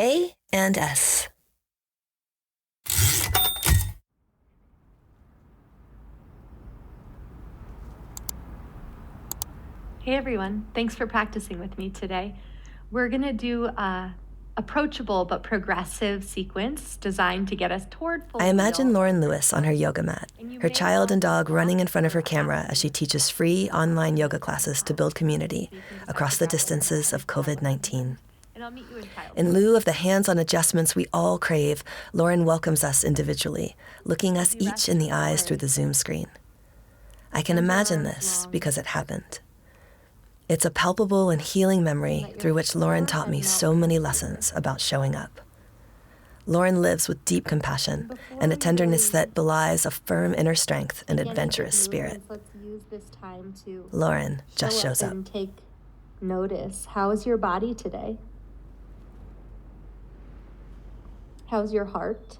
A and S. Hey everyone, thanks for practicing with me today. We're going to do a approachable but progressive sequence designed to get us toward full I imagine wheel. Lauren Lewis on her yoga mat, her child and dog running in front of her camera as she teaches free online yoga classes to build community across the distances of COVID-19. In lieu of the hands-on adjustments we all crave, Lauren welcomes us individually, looking us each in the eyes through the Zoom screen. I can imagine this because it happened. It's a palpable and healing memory through which Lauren taught me so many lessons about showing up. Lauren lives with deep compassion and a tenderness that belies a firm inner strength and adventurous spirit. Lauren just shows up. Take notice. How is your body today? How's your heart?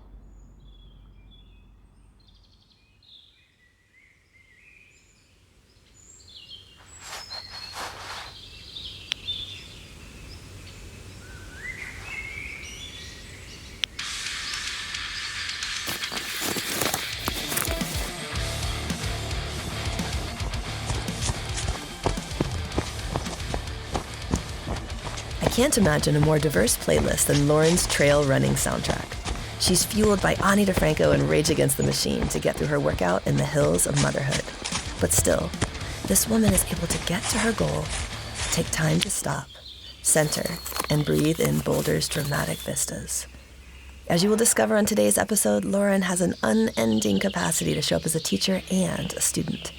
I can't imagine a more diverse playlist than Lauren's trail running soundtrack. She's fueled by Ani DeFranco and Rage Against the Machine to get through her workout in the hills of motherhood. But still, this woman is able to get to her goal, take time to stop, center, and breathe in Boulder's dramatic vistas. As you will discover on today's episode, Lauren has an unending capacity to show up as a teacher and a student.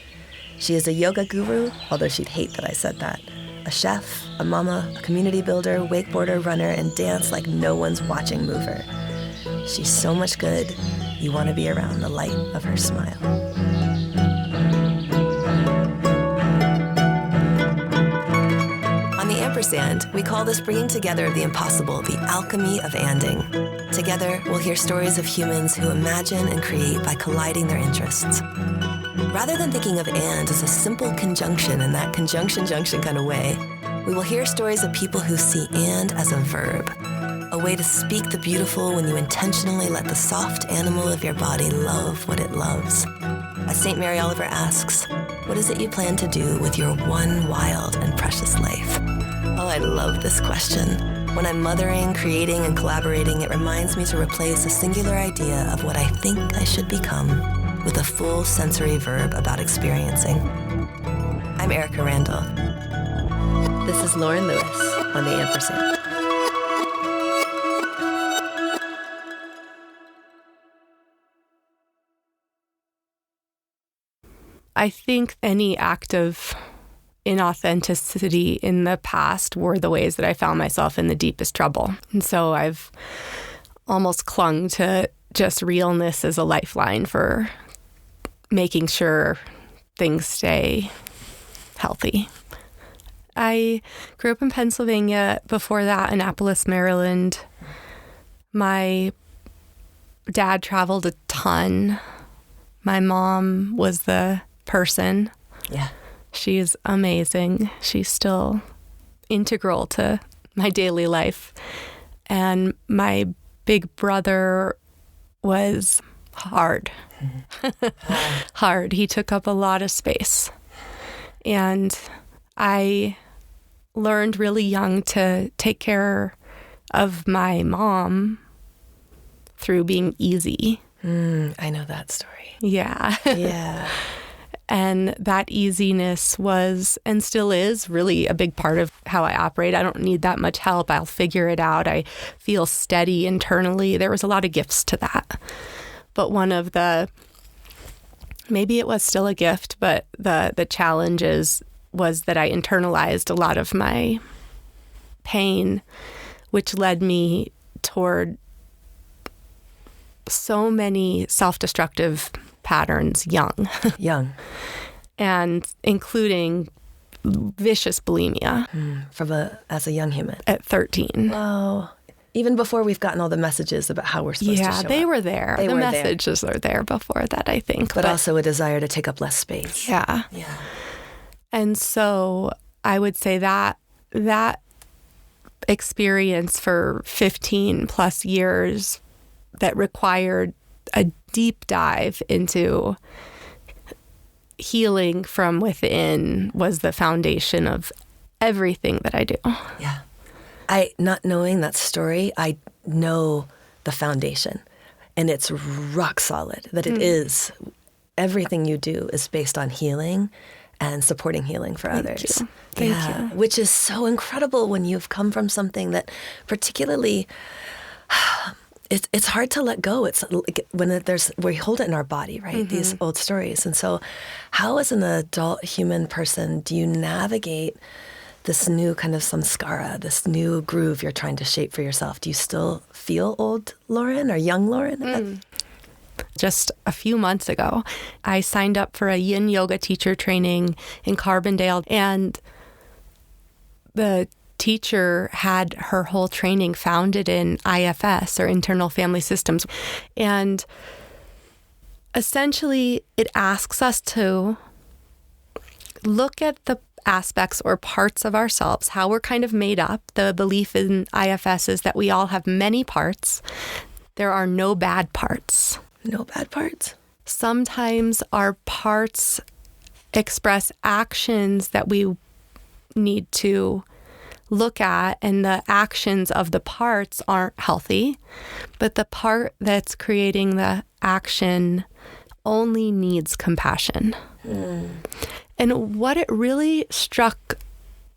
She is a yoga guru, although she'd hate that I said that, a chef, a mama, a community builder, wakeboarder, runner, and dance like no one's watching mover. She's so much good, you want to be around the light of her smile. On the Ampersand, we call this bringing together of the impossible the alchemy of anding. Together, we'll hear stories of humans who imagine and create by colliding their interests. Rather than thinking of and as a simple conjunction in that conjunction-junction kind of way, we will hear stories of people who see and as a verb, a way to speak the beautiful when you intentionally let the soft animal of your body love what it loves. As St. Mary Oliver asks, what is it you plan to do with your one wild and precious life? Oh, I love this question. When I'm mothering, creating, and collaborating, it reminds me to replace a singular idea of what I think I should become with a full sensory verb about experiencing. I'm Erika Randall. This is Lauren Lewis on the Ampersand. I think any act of inauthenticity in the past were the ways that I found myself in the deepest trouble. And so I've almost clung to just realness as a lifeline for making sure things stay healthy. I grew up in Pennsylvania, before that Annapolis, Maryland. My dad traveled a ton. My mom was the person. Yeah. She is amazing. She's still integral to my daily life. And my big brother was hard. Hard. He took up a lot of space. And I learned really young to take care of my mom through being easy. I know that story. Yeah. Yeah. And that easiness was, and still is, really a big part of how I operate. I don't need that much help. I'll figure it out. I feel steady internally. There was a lot of gifts to that. But one of the, maybe it was still a gift, but the challenges was that I internalized a lot of my pain, which led me toward so many self-destructive patterns young. And including vicious bulimia. As a young human. At 13. Wow. Even before we've gotten all the messages about how we're supposed to show up. Yeah, they were there. The messages are there before that, I think. But also a desire to take up less space. Yeah. Yeah. And so I would say that experience for 15 plus years that required a deep dive into healing from within was the foundation of everything that I do. Yeah. Not knowing that story, I know the foundation, and it's rock solid that it is. Everything you do is based on healing and supporting healing for others. Thank you. Which is so incredible when you've come from something that particularly, it's hard to let go. It's like we hold it in our body, right? These old stories. And so how as an adult human person do you navigate this new kind of samskara, this new groove you're trying to shape for yourself? Do you still feel old Lauren or young Lauren? Just a few months ago, I signed up for a yin yoga teacher training in Carbondale, and the teacher had her whole training founded in IFS, or internal family systems. And essentially, it asks us to look at the aspects or parts of ourselves, how we're kind of made up. The belief in IFS is that we all have many parts. There are no bad parts. No bad parts? Sometimes our parts express actions that we need to look at, and the actions of the parts aren't healthy, but the part that's creating the action only needs compassion. And what it really struck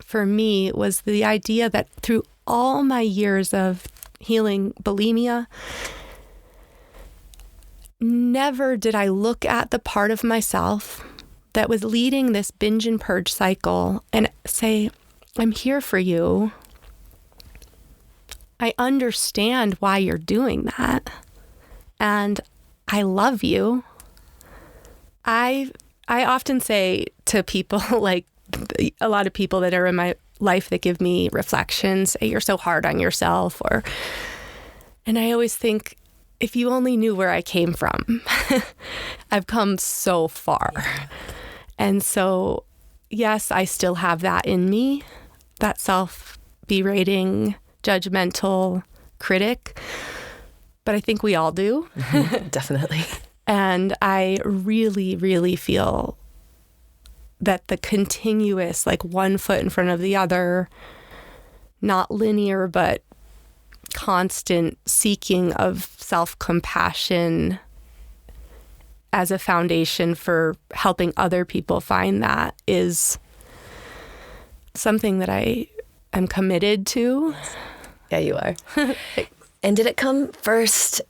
for me was the idea that through all my years of healing bulimia, never did I look at the part of myself that was leading this binge and purge cycle and say, I'm here for you. I understand why you're doing that. And I love you. I often say to people, like a lot of people that are in my life that give me reflections, say, you're so hard on yourself, and I always think, if you only knew where I came from, I've come so far. And so, yes, I still have that in me, that self-berating, judgmental critic, but I think we all do. Definitely. And I really, really feel that the continuous, like one foot in front of the other, not linear, but constant seeking of self-compassion as a foundation for helping other people find that is something that I am committed to. Yeah, you are. And did it come first?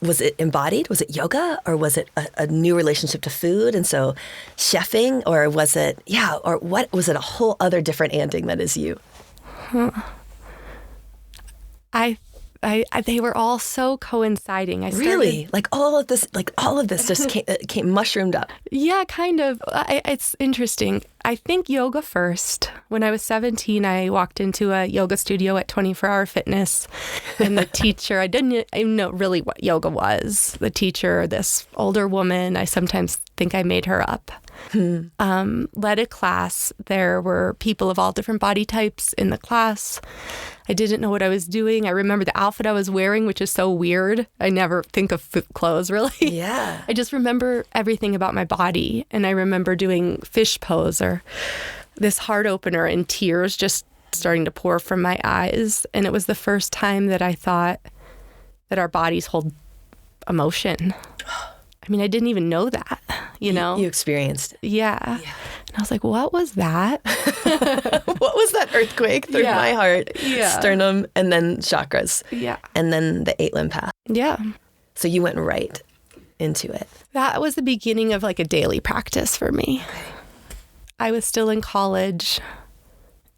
Was it embodied? Was it yoga? Or was it a new relationship to food? And so chefing? Or was it, or what? Was it a whole other different Anding that is you? They were all so coinciding. Really? Like all of this just came mushroomed up. Yeah, kind of. It's interesting. I think yoga first. When I was 17, I walked into a yoga studio at 24 Hour Fitness, and the teacher, I didn't even know really what yoga was. The teacher, this older woman, I sometimes think I made her up, led a class. There were people of all different body types in the class. I didn't know what I was doing. I remember the outfit I was wearing, which is so weird. I never think of clothes, really. Yeah. I just remember everything about my body. And I remember doing fish pose or this heart opener and tears just starting to pour from my eyes. And it was the first time that I thought that our bodies hold emotion. I mean, I didn't even know that, you know? You experienced it. Yeah. And I was like, what was that? What was that earthquake through my heart, sternum, and then chakras? Yeah. And then the 8-limb path. Yeah. So you went right into it. That was the beginning of like a daily practice for me. Okay. I was still in college,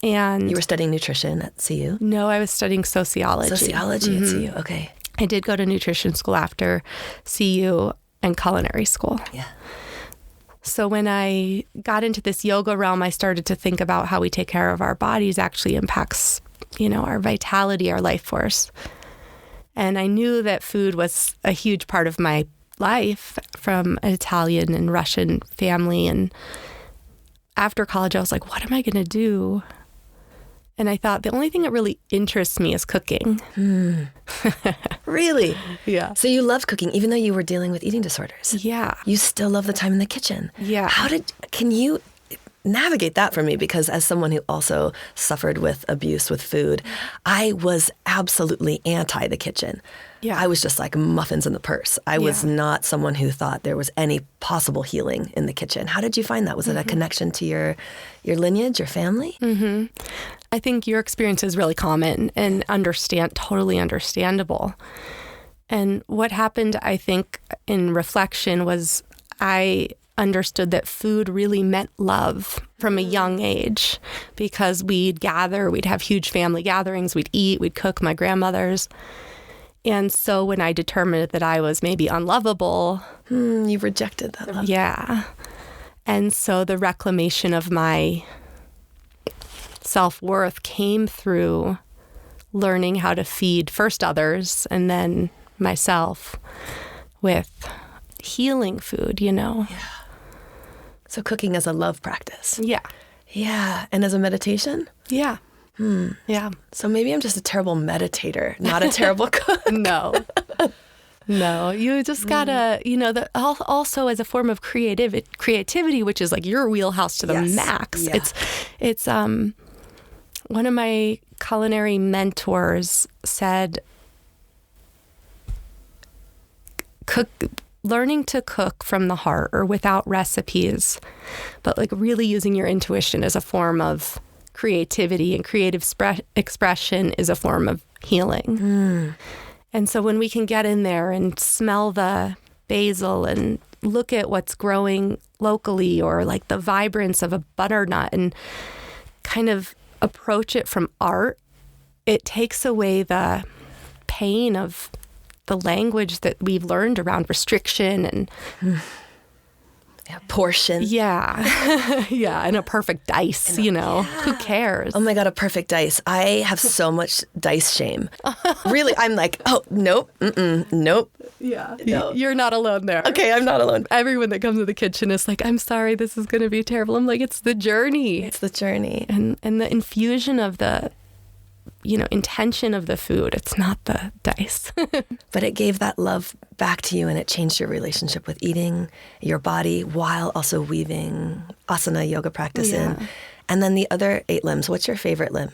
and... You were studying nutrition at CU? No, I was studying sociology. Sociology at CU, okay. I did go to nutrition school after CU and culinary school. Yeah. So when I got into this yoga realm, I started to think about how we take care of our bodies actually impacts, our vitality, our life force. And I knew that food was a huge part of my life from an Italian and Russian family. And after college, I was like, what am I going to do? And I thought the only thing that really interests me is cooking. Really? Yeah. So you love cooking, even though you were dealing with eating disorders. Yeah. You still love the time in the kitchen. Yeah. Can you navigate that for me? Because as someone who also suffered with abuse with food, I was absolutely anti the kitchen. Yeah. I was just like muffins in the purse. I was not someone who thought there was any possible healing in the kitchen. How did you find that? Was it a connection to your lineage, your family? Mm-hmm. I think your experience is really common and totally understandable. And what happened, I think, in reflection was I understood that food really meant love from a young age, because we'd have huge family gatherings, we'd eat, we'd cook, my grandmother's. And so when I determined that I was maybe unlovable... You rejected that love. Yeah. And so the reclamation of my self-worth came through learning how to feed first others and then myself with healing food, Yeah. So cooking as a love practice. Yeah. Yeah. And as a meditation? Yeah. Yeah. So maybe I'm just a terrible meditator, not a terrible cook. No, you just gotta, also as a form of creativity, which is like your wheelhouse to the max. Yeah. It's one of my culinary mentors said, learning to cook from the heart or without recipes, but like really using your intuition as a form of creativity, and creative expression is a form of healing. And so when we can get in there and smell the basil and look at what's growing locally, or like the vibrance of a butternut, and kind of approach it from art, it takes away the pain of the language that we've learned around restriction and portion. Yeah. Yeah. And a perfect dice, who cares? Oh my God, a perfect dice. I have so much dice shame. Really, I'm like, oh, nope, nope. Yeah. No. You're not alone there. Okay, I'm not alone. Everyone that comes to the kitchen is like, I'm sorry, this is going to be terrible. I'm like, it's the journey. It's the journey. And the infusion of the, intention of the food. It's not the dice. But it gave that love back to you, and it changed your relationship with eating, your body, while also weaving asana yoga practice in. And then the other 8 limbs, what's your favorite limb?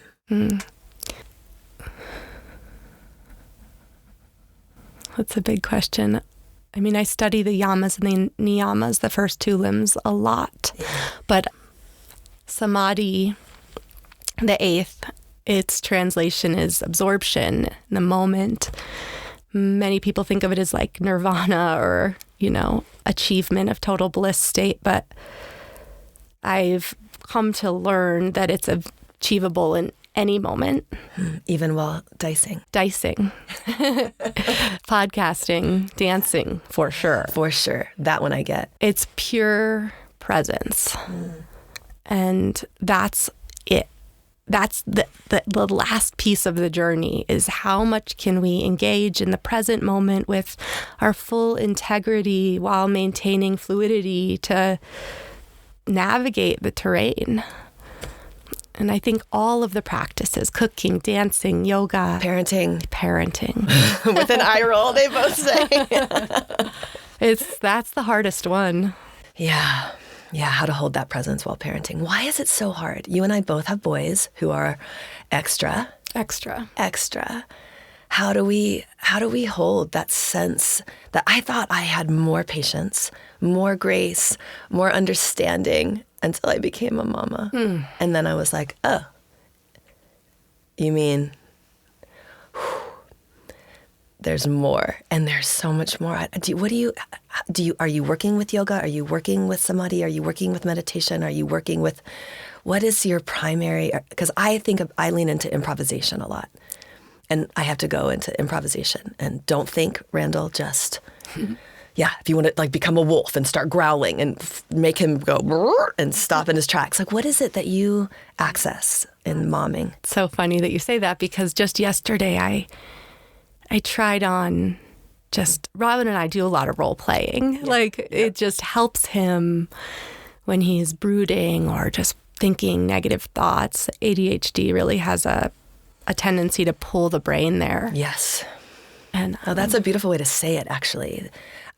That's a big question. I mean, I study the yamas and the niyamas, the first 2 limbs, a lot. But samadhi, the 8th, its translation is absorption, the moment. Many people think of it as like nirvana or, achievement of total bliss state. But I've come to learn that it's achievable in any moment. Even while dicing. Podcasting, dancing, for sure. For sure. That one I get. It's pure presence. And that's it. That's the last piece of the journey, is how much can we engage in the present moment with our full integrity while maintaining fluidity to navigate the terrain. And I think all of the practices, cooking, dancing, yoga, parenting. With an eye roll, they both say. That's the hardest one. Yeah. Yeah, how to hold that presence while parenting. Why is it so hard? You and I both have boys who are extra. How do we hold that sense that I thought I had more patience, more grace, more understanding until I became a mama. And then I was like, oh, you mean there's more, and there's so much more. Are you working with yoga? Are you working with samadhi? Are you working with meditation? Are you working with, what is your primary? Because I lean into improvisation a lot, and I have to go into improvisation. And don't think, Randall, just, if you want to like become a wolf and start growling and make him go and stop in his tracks. Like, what is it that you access in momming? It's so funny that you say that, because just yesterday I tried on, Robin and I do a lot of role playing. It just helps him when he's brooding or just thinking negative thoughts. ADHD really has a tendency to pull the brain there. Yes. And that's a beautiful way to say it, actually.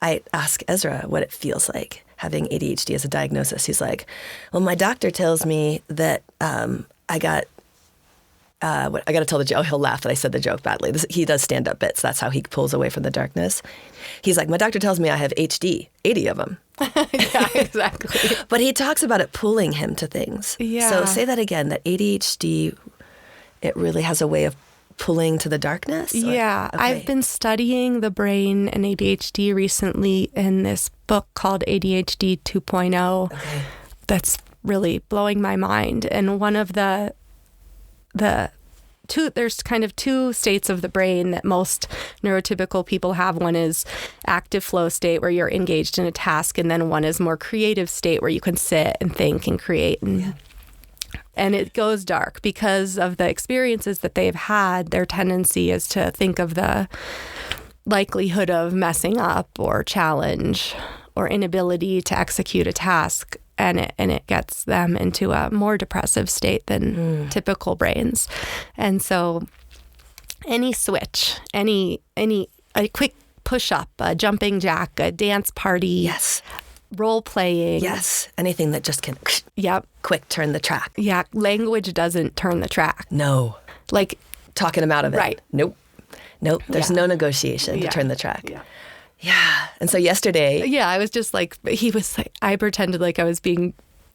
I ask Ezra what it feels like having ADHD as a diagnosis. He's like, well, my doctor tells me that I got to tell the joke. He'll laugh that I said the joke badly. He does stand-up bits. That's how he pulls away from the darkness. He's like, my doctor tells me I have HD, 80 of them. Yeah, exactly. But he talks about it pulling him to things. Yeah. So say that again, that ADHD, it really has a way of pulling to the darkness? Yeah. Okay. I've been studying the brain and ADHD recently in this book called ADHD 2.0. Okay. That's really blowing my mind. And one of the there's kind of two states of the brain that most neurotypical people have. One is active flow state where you're engaged in a task, and then one is more creative state where you can sit and think and create. And it goes dark because of the experiences that they've had. Their tendency is to think of the likelihood of messing up or challenge or inability to execute a task. And it gets them into a more depressive state than typical brains. And so any switch, a quick push-up, a jumping jack, a dance party, Yes. role-playing. Yes. Anything that just can Yep. quick turn the track. Yeah, language doesn't turn the track. No. Like, Talking him out of it. Right. Nope. There's no negotiation to turn the track. Yeah. And so yesterday. yeah, I was just like, he was like, I pretended like I was being,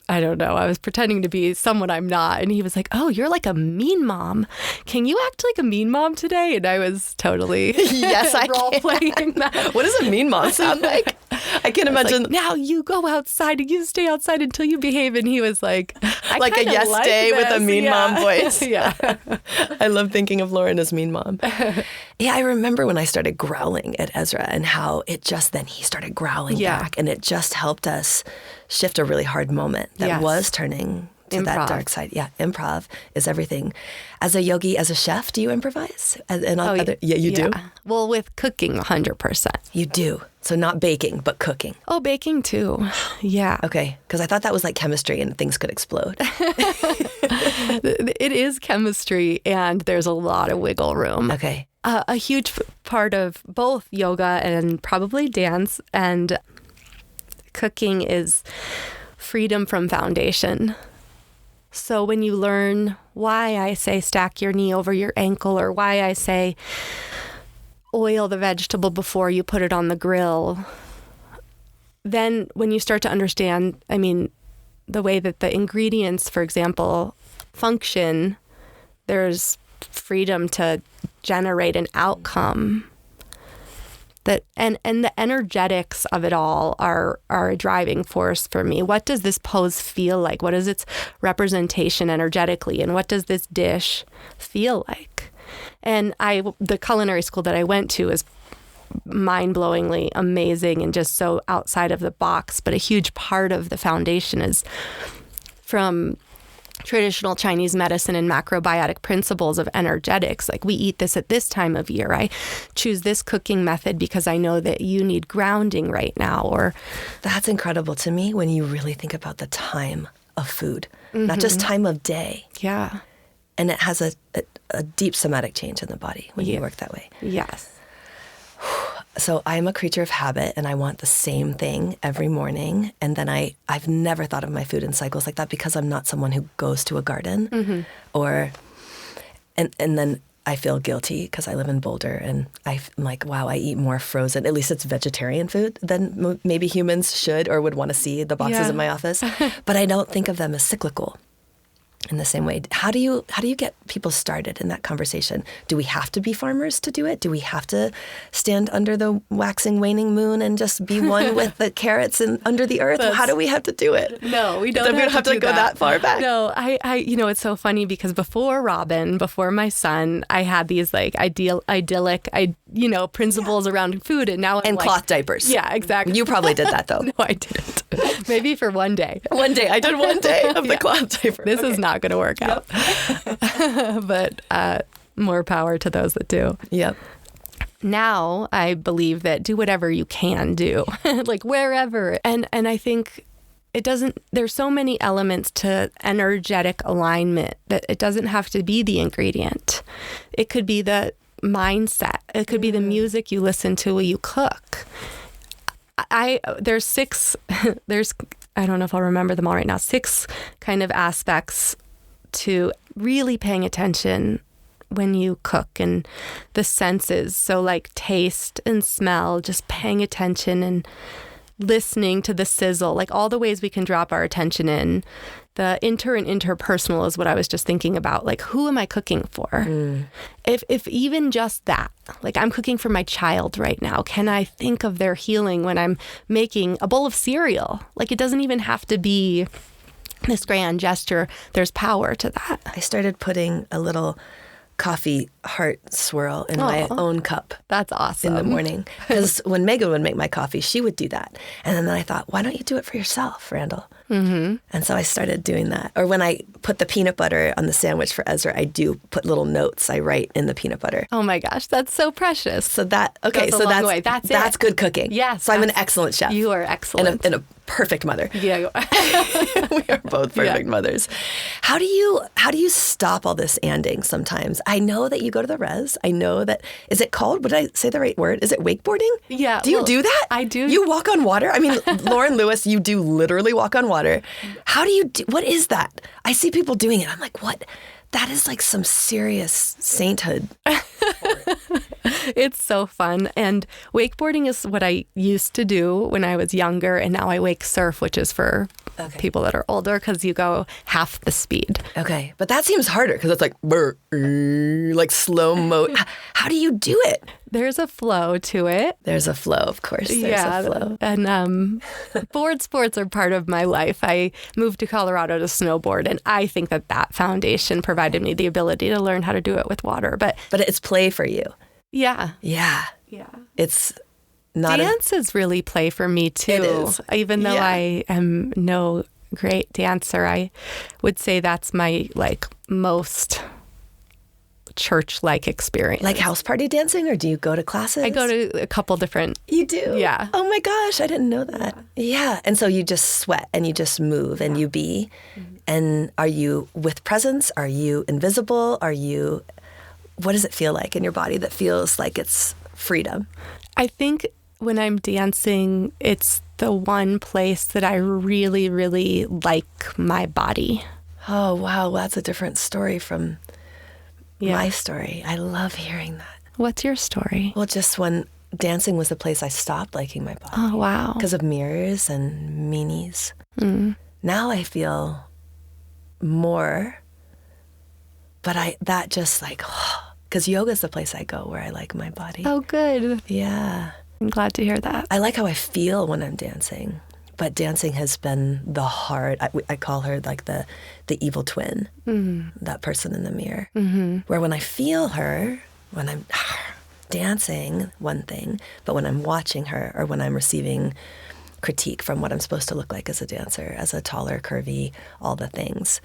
I don't know, I was pretending to be someone I'm not. And he was like, oh, you're like a mean mom. Can you act like a mean mom today? And I was totally Yes, I role-playing that. What does a mean mom sound like? I can imagine. Like, now you go outside and you stay outside until you behave. And he was like, Like a yes day with a mean mom voice. Yeah. I love thinking of Lauren as mean mom. Yeah, I remember when I started growling at Ezra and how he started growling back, and it just helped us shift a really hard moment that was turning to that dark side. Yeah, improv is everything. As a yogi, as a chef, do you improvise? Yeah, you do? Well, with cooking, 100%. You do. So not baking, but cooking. Oh, baking too. Yeah. Okay, because I thought that was like chemistry and things could explode. It is chemistry, and there's a lot of wiggle room. Okay. A huge part of both yoga and probably dance and cooking is freedom from foundation. So when you learn why I say stack your knee over your ankle, or why I say oil the vegetable before you put it on the grill, then when you start to understand, the way that the ingredients, for example, function, there's freedom to generate an outcome that and the energetics of it all are a driving force for me. What does this pose feel like? What is its representation energetically? And what does this dish feel like? And the culinary school that I went to is mind-blowingly amazing and just so outside of the box. But a huge part of the foundation is from traditional Chinese medicine and macrobiotic principles of energetics. Like, we eat this at this time of year. I choose this cooking method because I know that you need grounding right now. Or that's incredible to me when you really think about the time of food, not just time of day. Yeah. And it has a deep somatic change in the body when you work that way. Yes. So I'm a creature of habit, and I want the same thing every morning. And then I've never thought of my food in cycles like that because I'm not someone who goes to a garden. And then I feel guilty because I live in Boulder, and I'm like, wow, I eat more frozen. At least it's vegetarian food than maybe humans should or would want to see the boxes in my office. But I don't think of them as cyclical in the same way. How do you get people started in that conversation? Do we have to be farmers to do it? Do we have to stand under the waxing, waning moon and just be one with the carrots and under the earth? How do we have to do it? No, we don't have to go that far back. No, I it's so funny because before my son, I had these like idyllic principles around food, and now I'm cloth diapers. Yeah, exactly. You probably did that though. No, I didn't. Maybe for one day. One day. I did one day of the cloth diaper. This is not going to work out. But more power to those that do. Yep. Now I believe that do whatever you can do, like wherever. And I think there's so many elements to energetic alignment that it doesn't have to be the ingredient. It could be the mindset. It could be the music you listen to while you cook. There's I don't know if I'll remember them all right now, 6 kind of aspects to really paying attention when you cook, and the senses. So like taste and smell, just paying attention and listening to the sizzle, like all the ways we can drop our attention in. The and interpersonal is what I was just thinking about. Like, who am I cooking for? If even just that, like I'm cooking for my child right now, can I think of their healing when I'm making a bowl of cereal? Like, it doesn't even have to be this grand gesture. There's power to that. I started putting a little coffee heart swirl in my own cup. That's awesome. In the morning. Because when Megan would make my coffee, she would do that. And then I thought, why don't you do it for yourself, Randall? Mm-hmm. And so I started doing that. Or when I put the peanut butter on the sandwich for Ezra, I do put little notes I write in the peanut butter. Oh my gosh, that's so precious. So that's good cooking. Yes. So I'm an excellent chef. You are excellent. And a perfect mother. Yeah. We are both perfect mothers. How do you stop all this anding sometimes? I know that you go to the res. I know that, is it called, would I say the right word? Is it wakeboarding? Yeah. Do you do that? I do. You walk on water? I mean, Lauren Lewis, you do literally walk on water. How do you do, what is that? I see people doing it. I'm like, what? That is like some serious sainthood. It's so fun. And wakeboarding is what I used to do when I was younger. And now I wake surf, which is for people that are older, because you go half the speed. Okay. But that seems harder because it's like, like slow mo. How do you do it? There's a flow to it. There's a flow, of course. There's a flow. And board sports are part of my life. I moved to Colorado to snowboard, and I think that foundation provided me the ability to learn how to do it with water. But it's play for you. Yeah. Yeah. Yeah. It's not dance is really play for me too. It is. Even though I am no great dancer, I would say that's my most church-like experience. Like house party dancing, or do you go to classes? I go to a couple different. You do? Yeah. Oh my gosh, I didn't know that. Yeah. And so you just sweat and you just move and you be. Mm-hmm. And are you with presence? Are you invisible? What does it feel like in your body that feels like it's freedom? I think when I'm dancing, it's the one place that I really, really like my body. Oh, wow. Well, that's a different story from my story. I love hearing that. What's your story? Well, just when dancing was the place I stopped liking my body. Oh, wow. Because of mirrors and meanies. Mm. Now I feel more, but because yoga is the place I go where I like my body. Oh, good. Yeah. I'm glad to hear that. I like how I feel when I'm dancing. But dancing has been the hard, I call her like the evil twin, that person in the mirror. Mm-hmm. Where when I feel her, when I'm dancing, one thing, but when I'm watching her or when I'm receiving critique from what I'm supposed to look like as a dancer, as a taller, curvy, all the things.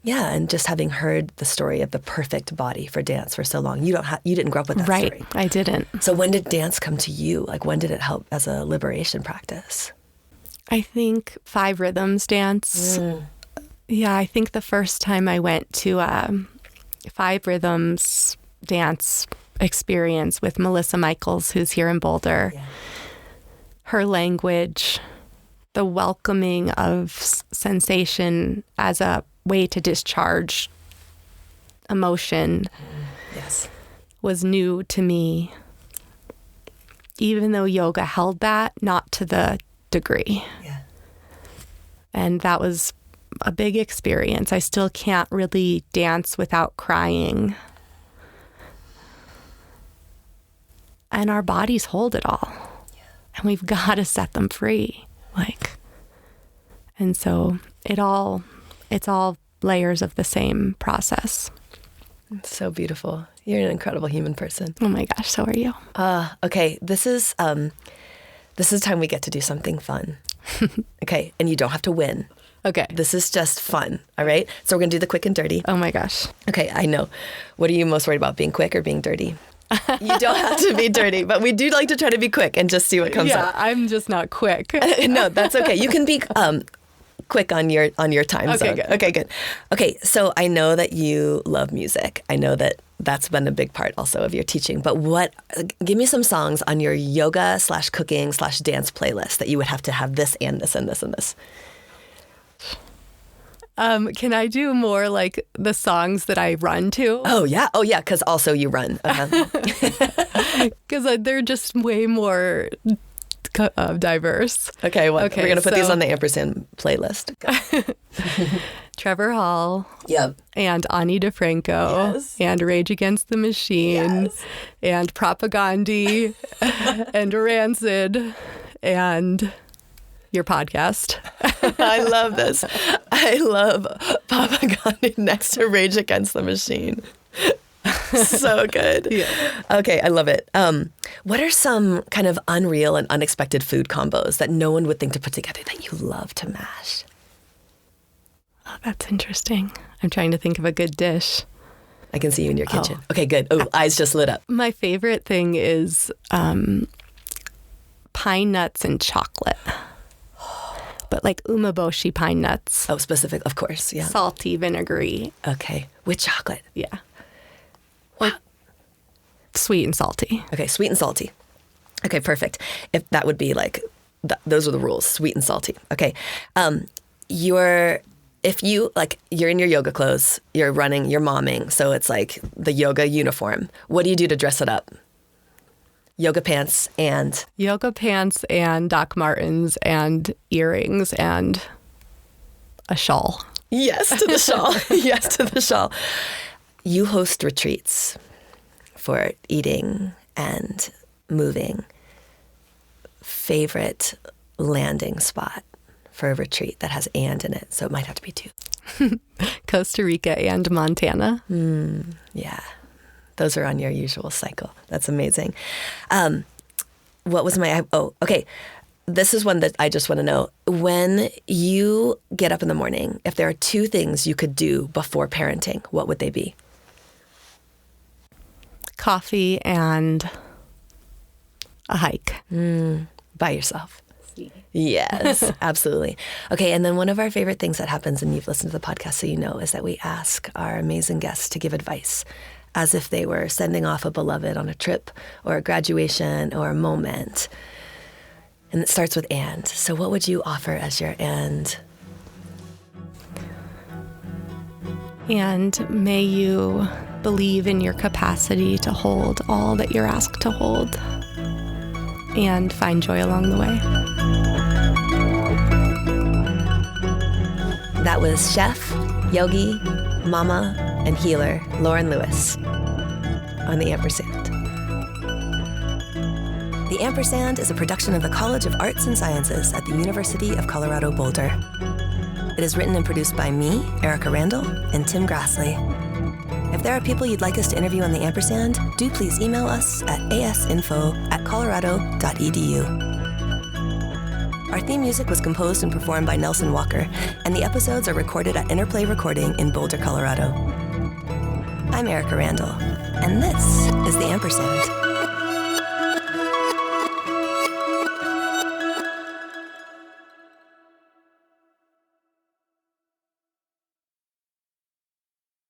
And just having heard the story of the perfect body for dance for so long, you didn't grow up with that story. Right, I didn't. So when did dance come to you? Like, when did it help as a liberation practice? I think 5 Rhythms dance. Yeah, I think the first time I went to a 5 Rhythms dance experience with Melissa Michaels, who's here in Boulder, her language, the welcoming of sensation as a way to discharge emotion was new to me. Even though yoga held that, not to the degree. Yeah. And that was a big experience. I still can't really dance without crying. And our bodies hold it all. Yeah. And we've got to set them free. And so it's all layers of the same process. It's so beautiful. You're an incredible human person. Oh my gosh, so are you. Okay, this is time we get to do something fun. Okay, and you don't have to win. Okay. This is just fun, all right? So we're going to do the quick and dirty. Oh my gosh. Okay, I know. What are you most worried about, being quick or being dirty? You don't have to be dirty, but we do like to try to be quick and just see what comes up. Yeah, I'm just not quick. No, that's okay. You can be quick on your time zone. Good. Okay, good. Okay, so I know that you love music. I know that that's been a big part also of your teaching. But give me some songs on your yoga / cooking / dance playlist that you would have to have this and this and this and this. Can I do more like the songs that I run to? Oh yeah, because also you run. Because they're just way more diverse. Okay, we're going to put these on the Ampersand playlist. Trevor Hall. Yep. And Ani DeFranco. Yes. And Rage Against the Machine. Yes. And Propagandhi. And Rancid. And your podcast. I love this. I love Propagandhi next to Rage Against the Machine. So good. Yeah. Okay, I love it. What are some kind of unreal and unexpected food combos that no one would think to put together that you love to mash? Oh, that's interesting. I'm trying to think of a good dish. I can see you in your kitchen. Okay, good. Oh, eyes just lit up. My favorite thing is pine nuts and chocolate. But like umeboshi pine nuts. Oh, specific, of course. Yeah. Salty, vinegary. Okay, with chocolate. Yeah. Or sweet and salty. Okay, sweet and salty. Okay, perfect. If that would be like, those are the rules, sweet and salty. Okay. You're in your yoga clothes, you're running, you're momming, so it's like the yoga uniform. What do you do to dress it up? Yoga pants and Doc Martens and earrings and a shawl. Yes to the shawl. Yes to the shawl. You host retreats for eating and moving. Favorite landing spot for a retreat that has "and" in it, so it might have to be 2. Costa Rica and Montana. Yeah. Those are on your usual cycle. That's amazing. Okay. This is one that I just want to know. When you get up in the morning, if there are 2 things you could do before parenting, what would they be? Coffee and a hike. By yourself. Yes, absolutely. Okay, and then one of our favorite things that happens, and you've listened to the podcast so you know, is that we ask our amazing guests to give advice as if they were sending off a beloved on a trip or a graduation or a moment. And it starts with "and." So what would you offer as your "and"? And may you believe in your capacity to hold all that you're asked to hold and find joy along the way. That was chef, yogi, mama, and healer Lauren Lewis on The Ampersand. The Ampersand is a production of the College of Arts and Sciences at the University of Colorado Boulder. It is written and produced by me, Erika Randall, and Tim Grassley. If there are people you'd like us to interview on The Ampersand, do please email us at asinfo@colorado.edu. Our theme music was composed and performed by Nelson Walker, and the episodes are recorded at Interplay Recording in Boulder, Colorado. I'm Erika Randall, and this is The Ampersand.